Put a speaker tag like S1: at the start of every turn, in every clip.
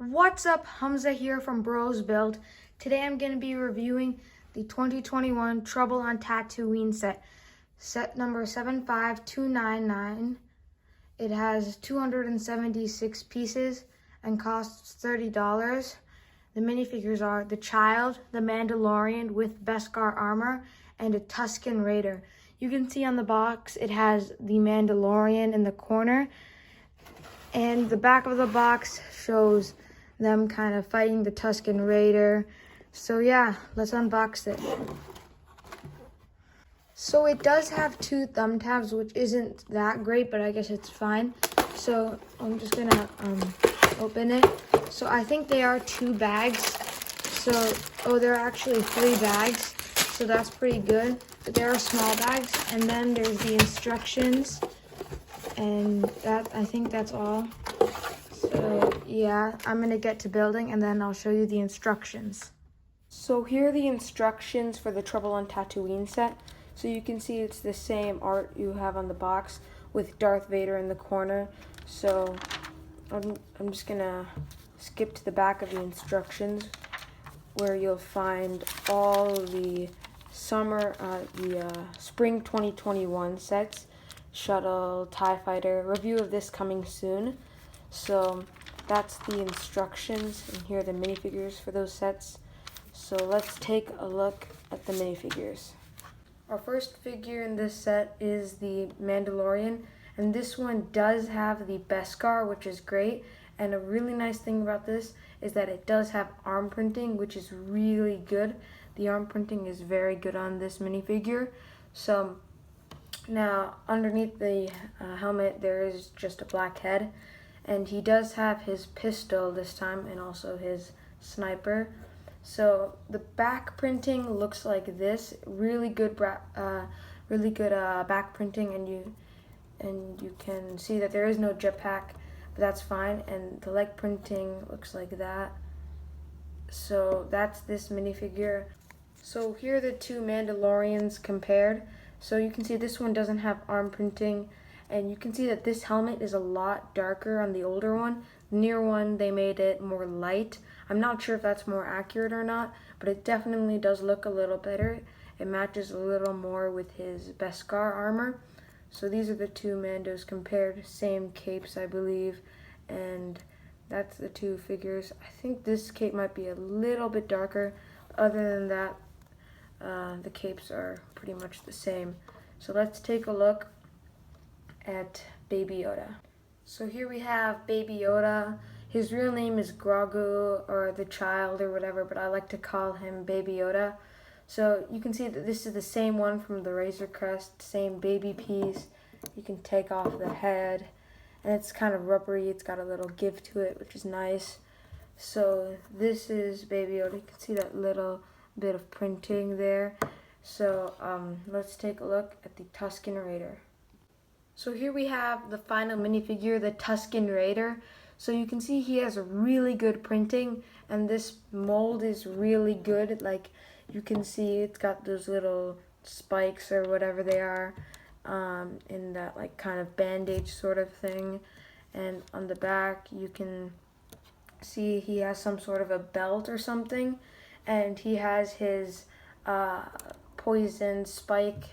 S1: What's up, Hamza here from BrosBuild. Today I'm going to be reviewing the 2021 Trouble on Tatooine set number 75299. It has 276 pieces and costs $30. The minifigures are the Child, the Mandalorian with Beskar armor, and a Tusken Raider. You can see on the box it has the Mandalorian in the corner, and the back of the box shows them kind of fighting the Tusken Raider. So yeah, let's unbox it. So it does have two thumb tabs, which isn't that great, but I guess it's fine. So I'm just gonna open it. So I think they are 2 bags. So, there are actually 3 bags. So that's pretty good. But there are small bags, and then there's the instructions, and I think that's all. So yeah, I'm gonna get to building and then I'll show you the instructions. So here are the instructions for the Trouble on Tatooine set. So you can see it's the same art you have on the box with Darth Vader in the corner. So I'm just gonna skip to the back of the instructions where you'll find all the spring 2021 sets, Shuttle, TIE Fighter, review of this coming soon. So that's the instructions, and here are the minifigures for those sets. So let's take a look at the minifigures. Our first figure in this set is the Mandalorian, and this one does have the Beskar, which is great. And a really nice thing about this is that it does have arm printing, which is really good. The arm printing is very good on this minifigure. So now underneath the helmet there is just a black head, and he does have his pistol this time and also his sniper. So the back printing looks like this. Really good back printing, and you can see that there is no jetpack, but that's fine. And the leg printing looks like that. So that's this minifigure. So here are the 2 Mandalorians compared. So you can see this one doesn't have arm printing, and you can see that this helmet is a lot darker on the older one. The newer one, they made it more light. I'm not sure if that's more accurate or not, but it definitely does look a little better. It matches a little more with his Beskar armor. So these are the 2 Mandos compared, same capes I believe, and that's the 2 figures. I think this cape might be a little bit darker. Other than that, the capes are pretty much the same. So let's take a look at Baby Yoda. So here we have Baby Yoda. His real name is Grogu, or the Child, or whatever, but I like to call him Baby Yoda. So you can see that this is the same one from the Razor Crest, same baby piece. You can take off the head, and it's kind of rubbery. It's got a little give to it, which is nice. So this is Baby Yoda. You can see that little bit of printing there. So let's take a look at the Tusken Raider. So here we have the final minifigure, the Tusken Raider. So you can see he has a really good printing, and this mold is really good. Like, you can see it's got those little spikes or whatever they are in that like kind of bandage sort of thing. And on the back you can see he has some sort of a belt or something, and he has his poison spike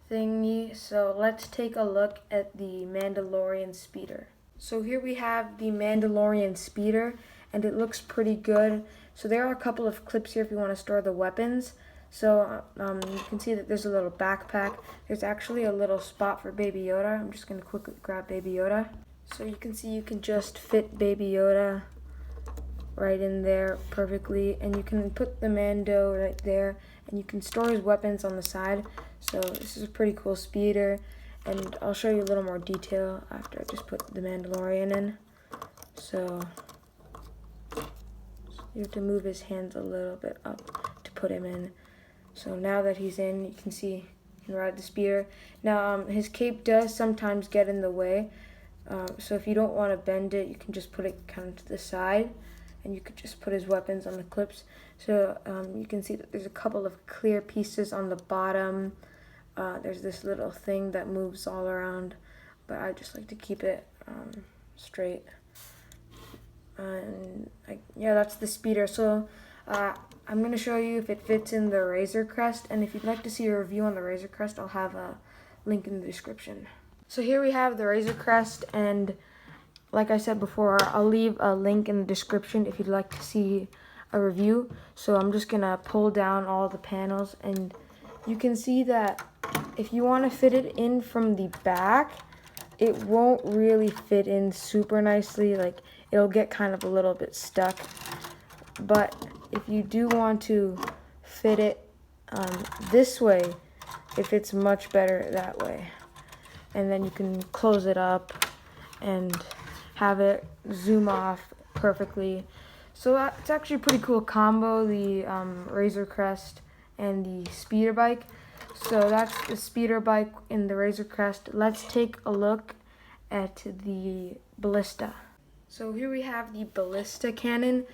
S1: thingy. So let's take a look at the Mandalorian speeder. So here we have the Mandalorian speeder, and it looks pretty good. So there are a couple of clips here if you want to store the weapons. So you can see that there's a little backpack. There's actually a little spot for Baby Yoda. I'm just going to quickly grab Baby Yoda. So you can see you can just fit Baby Yoda right in there perfectly, and you can put the Mando right there, and you can store his weapons on the side. So this is a pretty cool speeder, and I'll show you a little more detail after I just put the Mandalorian in. So you have to move his hands a little bit up to put him in. So now that he's in, you can see he can ride the speeder. Now his cape does sometimes get in the way, so if you don't want to bend it, you can just put it kind of to the side, and you could just put his weapons on the clips. So you can see that there's a couple of clear pieces on the bottom. There's this little thing that moves all around, but I just like to keep it straight. And Yeah, that's the speeder. So I'm going to show you if it fits in the Razor Crest, and if you'd like to see a review on the Razor Crest, I'll have a link in the description. So here we have the Razor Crest, and like I said before, I'll leave a link in the description if you'd like to see a review. So I'm just going to pull down all the panels, and you can see that if you want to fit it in from the back, it won't really fit in super nicely. Like, it'll get kind of a little bit stuck. But if you do want to fit it this way, it fits much better that way. And then you can close it up and have it zoom off perfectly. So it's actually a pretty cool combo, the Razor Crest and the speeder bike. So that's the speeder bike in the Razor Crest. Let's take a look at the ballista. So here we have the ballista cannon,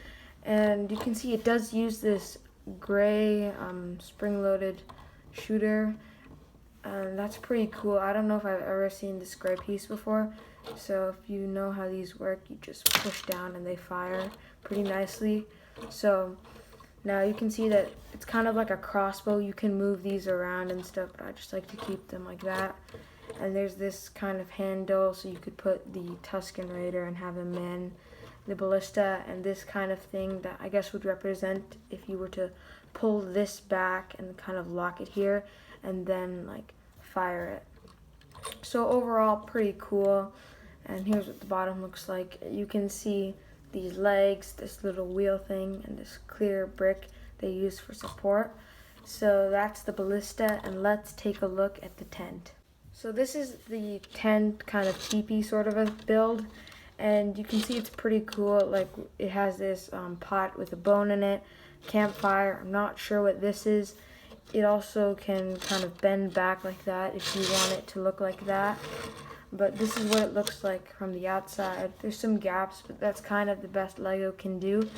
S1: and you can see it does use this gray spring-loaded shooter. That's pretty cool. I don't know if I've ever seen this gray piece before. So if you know how these work, you just push down and they fire pretty nicely. So now you can see that it's kind of like a crossbow. You can move these around and stuff, but I just like to keep them like that. And there's this kind of handle, so you could put the Tusken Raider and have him man the ballista, and this kind of thing that I guess would represent if you were to pull this back and kind of lock it here and then like fire it. So overall, pretty cool. And here's what the bottom looks like. You can see these legs, this little wheel thing, and this clear brick they use for support. So that's the ballista, and let's take a look at the tent. So this is the tent, kind of teepee sort of a build, and you can see it's pretty cool. Like, it has this pot with a bone in it, campfire. I'm not sure what this is. It also can kind of bend back like that if you want it to look like that. But this is what it looks like from the outside. There's some gaps, but that's kind of the best Lego can do.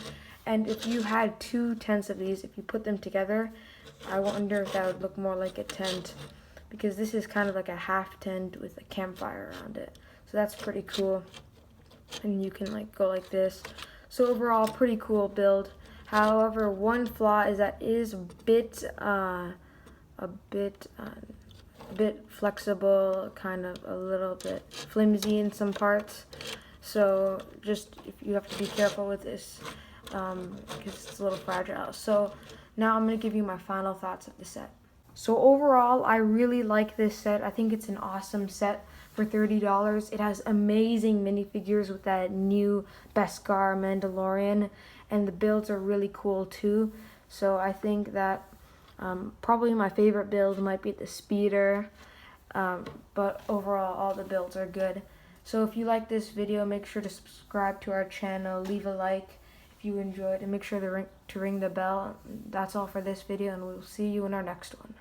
S1: And if you had two tents of these, if you put them together, I wonder if that would look more like a tent, because this is kind of like a half tent with a campfire around it. So that's pretty cool. And you can like go like this. So overall, pretty cool build. However, one flaw is that it is a bit flexible, kind of a little bit flimsy in some parts. So just you have to be careful with this because it's a little fragile. So now I'm going to give you my final thoughts of the set. So overall, I really like this set. I think it's an awesome set for $30. It has amazing minifigures with that new Beskar Mandalorian, and the builds are really cool too. So I think that probably my favorite build might be the speeder, but overall all the builds are good. So if you like this video, make sure to subscribe to our channel, leave a like if you enjoyed, and make sure to ring the bell. That's all for this video, and we'll see you in our next one.